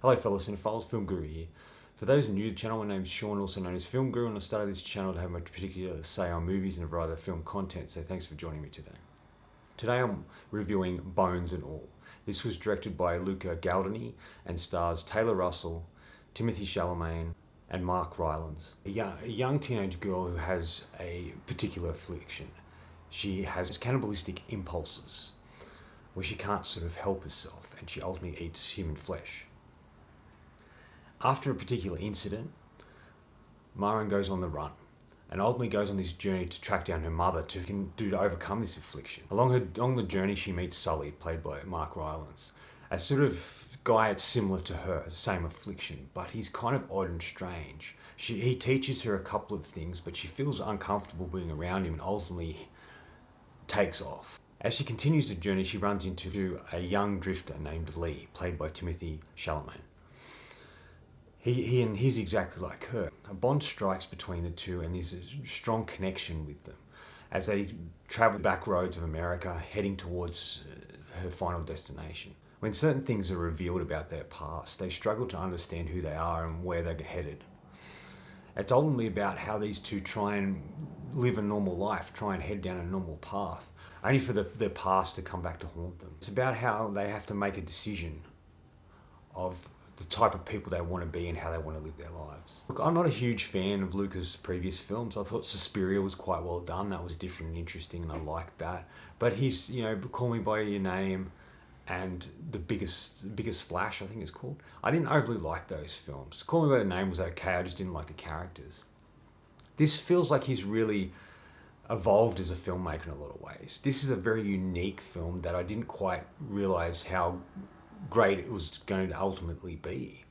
Hello fellow cinephiles, Film Guru here. For those new to the channel, my name is Sean, also known as Film Guru, and I started this channel to have my particular say on movies and a variety of film content, so thanks for joining me today. Today I'm reviewing Bones and All. This was directed by Luca Guadagnini and stars Taylor Russell, Timothée Chalamet and Mark Rylance. A young teenage girl who has a particular affliction. She has cannibalistic impulses where she can't sort of help herself and she ultimately eats human flesh. After a particular incident, Maren goes on the run and ultimately goes on this journey to track down her mother to overcome this affliction. Along the journey, she meets Sully, played by Mark Rylance, a sort of guy that's similar to her, the same affliction, but he's kind of odd and strange. He teaches her a couple of things, but she feels uncomfortable being around him and ultimately takes off. As she continues the journey, she runs into a young drifter named Lee, played by Timothée Chalamet. He's exactly like her. A bond strikes between the two and there's a strong connection with them as they travel the back roads of America, heading towards her final destination. When certain things are revealed about their past, they struggle to understand who they are and where they're headed. It's ultimately about how these two try and live a normal life, try and head down a normal path, only for their past to come back to haunt them. It's about how they have to make a decision of the type of people they want to be and how they want to live their lives. Look, I'm not a huge fan of Luca's previous films. I thought Suspiria was quite well done. That was different and interesting and I liked that. But he's, Call Me By Your Name and The Biggest Splash, I think it's called. I didn't overly like those films. Call Me By Your Name was okay, I just didn't like the characters. This feels like he's really evolved as a filmmaker in a lot of ways. This is a very unique film that I didn't quite realize how great it was going to ultimately be.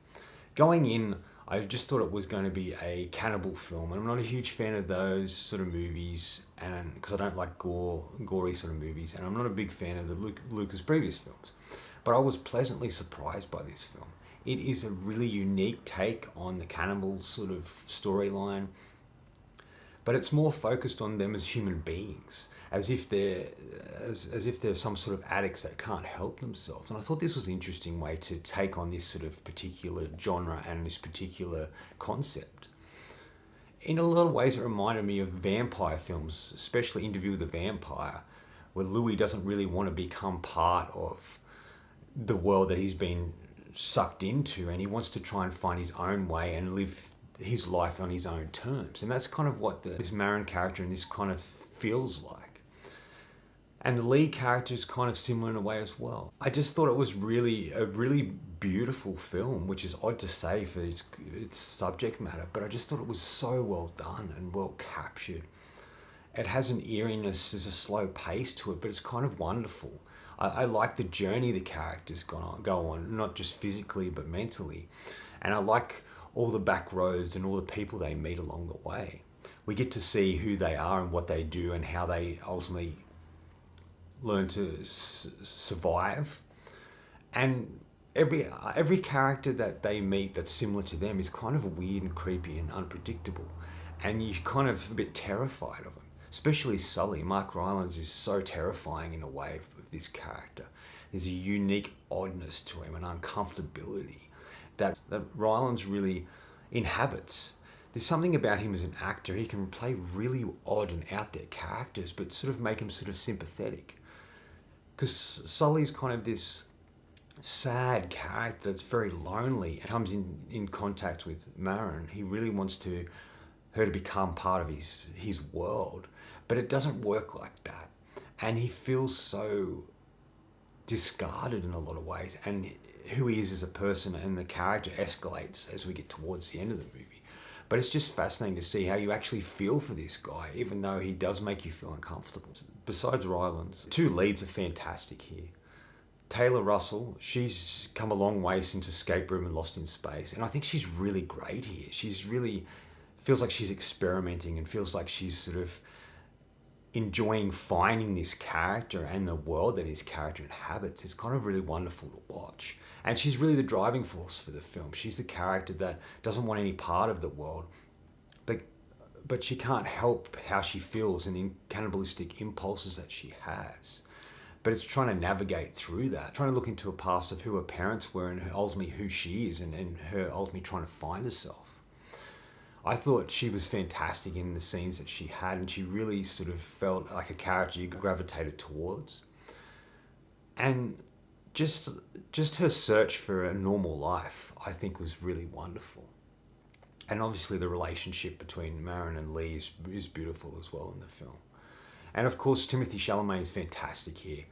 Going in, I just thought it was going to be a cannibal film, and I'm not a huge fan of those sort of movies, and because I don't like gory sort of movies, and I'm not a big fan of Luca's previous films. But I was pleasantly surprised by this film. It is a really unique take on the cannibal sort of storyline, but it's more focused on them as human beings, as if they're some sort of addicts that can't help themselves. And I thought this was an interesting way to take on this sort of particular genre and this particular concept. In a lot of ways, it reminded me of vampire films, especially Interview with the Vampire, where Louis doesn't really want to become part of the world that he's been sucked into, and he wants to try and find his own way and live his life on his own terms. And that's kind of what this Maren character in this kind of feels like. And the lead character is kind of similar in a way as well. I just thought it was a really beautiful film, which is odd to say for its subject matter, but I just thought it was so well done and well captured. It has an eeriness, there's a slow pace to it, but it's kind of wonderful. I like the journey the characters go on, not just physically, but mentally. And I like all the back roads and all the people they meet along the way. We get to see who they are and what they do and how they ultimately learn to survive. And every character that they meet that's similar to them is kind of weird and creepy and unpredictable. And you're kind of a bit terrified of them. Especially Sully. Mark Rylance is so terrifying in a way of this character. There's a unique oddness to him, an uncomfortability that Rylance really inhabits. There's something about him as an actor. He can play really odd and out there characters, but sort of make him sort of sympathetic. Because Sully's kind of this sad character that's very lonely and comes in contact with Maren. He really wants her to become part of his world, but it doesn't work like that. And he feels so discarded in a lot of ways, and who he is as a person and the character escalates as we get towards the end of the movie. But it's just fascinating to see how you actually feel for this guy, even though he does make you feel uncomfortable. Besides Rylance, two leads are fantastic here. Taylor Russell, she's come a long way since Escape Room and Lost in Space, and I think she's really great here. She's really feels like she's experimenting and feels like she's sort of enjoying finding this character and the world that his character inhabits. It's kind of really wonderful to watch. And she's really the driving force for the film. She's the character that doesn't want any part of the world, but she can't help how she feels and the cannibalistic impulses that she has. but it's trying to navigate through that, trying to look into a past of who her parents were and ultimately who she is, and her ultimately trying to find herself. I thought she was fantastic in the scenes that she had, and she really sort of felt like a character you gravitated towards. And just her search for a normal life, I think, was really wonderful. And obviously the relationship between Marin and Lee is beautiful as well in the film. And of course, Timothée Chalamet is fantastic here.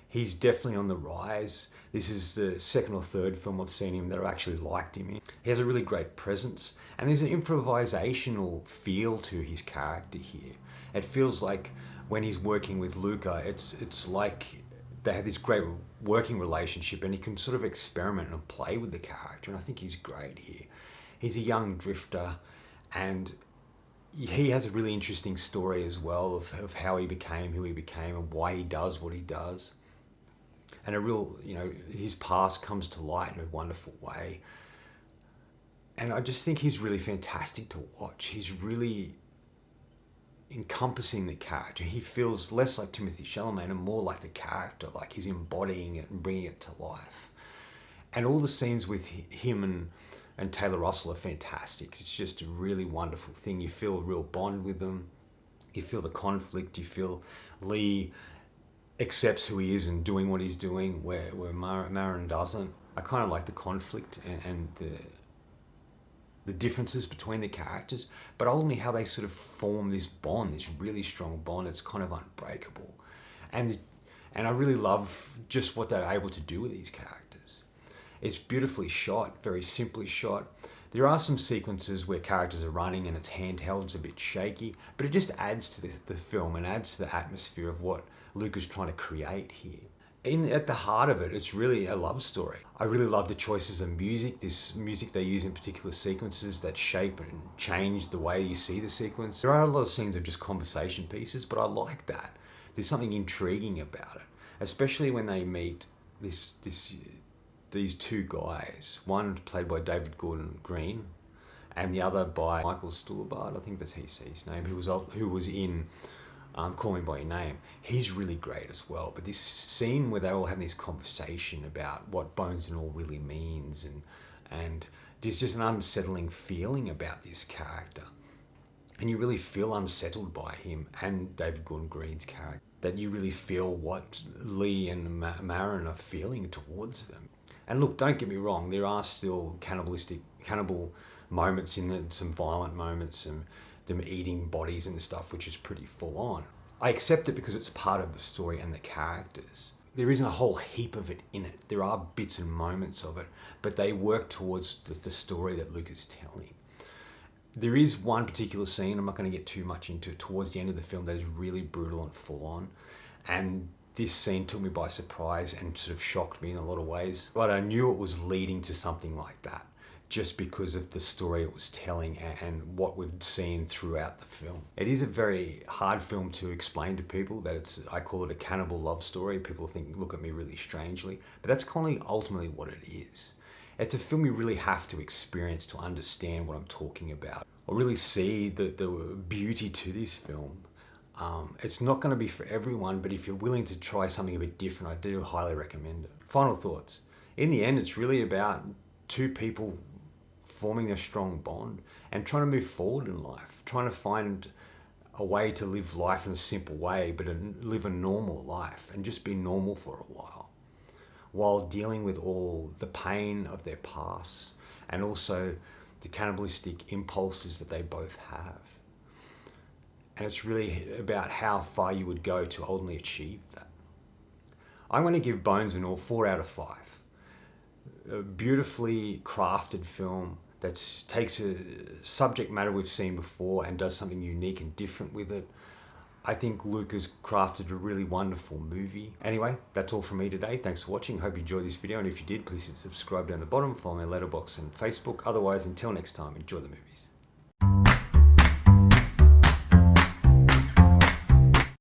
He's definitely on the rise. This is the second or third film I've seen him that I actually liked him in. He has a really great presence, and there's an improvisational feel to his character here. It feels like when he's working with Luca, it's like they have this great working relationship, and he can sort of experiment and play with the character, and I think he's great here. He's a young drifter, and he has a really interesting story as well of how he became who he became and why he does what he does. And a real, his past comes to light in a wonderful way. And I just think he's really fantastic to watch. He's really encompassing the character. He feels less like Timothée Chalamet and more like the character, like he's embodying it and bringing it to life. And all the scenes with him and Taylor Russell are fantastic. It's just a really wonderful thing. You feel a real bond with them. You feel the conflict. You feel Lee accepts who he is and doing what he's doing, where Marin doesn't. I kind of like the conflict and the differences between the characters, but ultimately how they sort of form this bond, this really strong bond. It's kind of unbreakable. And I really love just what they're able to do with these characters. It's beautifully shot, very simply shot. There are some sequences where characters are running and it's handheld, it's a bit shaky, but it just adds to the film and adds to the atmosphere of what Luke is trying to create here. At the heart of it, it's really a love story. I really love the choices of music, this music they use in particular sequences that shape and change the way you see the sequence. There are a lot of scenes of just conversation pieces, but I like that. There's something intriguing about it, especially when they meet these two guys, one played by David Gordon Green and the other by Michael Stuhlbarg, I think that's his name, who was in Call Me By Your Name. He's really great as well. But this scene where they're all having this conversation about what Bones and All really means, and there's just an unsettling feeling about this character. And you really feel unsettled by him and David Gordon Green's character. That you really feel what Lee and Marin are feeling towards them. And look, don't get me wrong, there are still cannibal moments in it, some violent moments, and them eating bodies and stuff, which is pretty full on. I accept it because it's part of the story and the characters. There isn't a whole heap of it in it. There are bits and moments of it, but they work towards the story that Luke is telling. There is one particular scene, I'm not going to get too much into it, towards the end of the film that is really brutal and full on. And this scene took me by surprise and sort of shocked me in a lot of ways. But I knew it was leading to something like that, just because of the story it was telling and what we'd seen throughout the film. It is a very hard film to explain to people that I call it a cannibal love story. People look at me really strangely, but that's kind of ultimately what it is. It's a film you really have to experience to understand what I'm talking about, or really see the beauty to this film. It's not going to be for everyone, but if you're willing to try something a bit different, I do highly recommend it. Final thoughts. In the end, it's really about two people forming a strong bond and trying to move forward in life, trying to find a way to live life in a simple way, but live a normal life and just be normal for a while dealing with all the pain of their past and also the cannibalistic impulses that they both have. And it's really about how far you would go to ultimately achieve that. I'm going to give Bones and All 4 out of 5. A beautifully crafted film that takes a subject matter we've seen before and does something unique and different with it. I think Luke has crafted a really wonderful movie. Anyway, that's all from me today. Thanks for watching. Hope you enjoyed this video. And if you did, please hit subscribe down the bottom. Follow me on Letterboxd and Facebook. Otherwise, until next time, enjoy the movies.